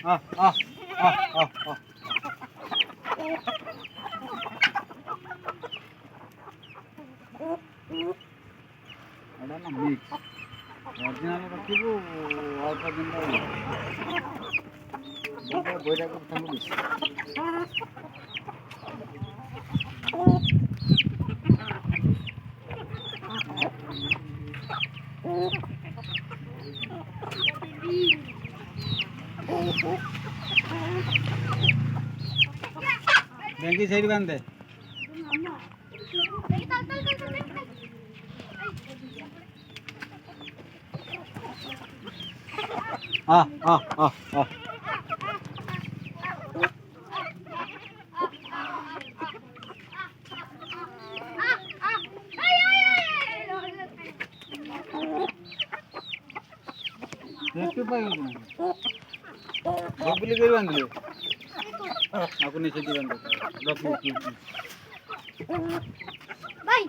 আহ আহ আহ আহ আহ এটা না mix original রাখিবু অল্প দিন বইটা করে থাকবো বেশি ব্যাংকি সাইড বান্ধে আহ আহ আহ আহ দেখতে পাই না বগুলি কই বান্ধলে আপনি সেটি বান্ধে ভাই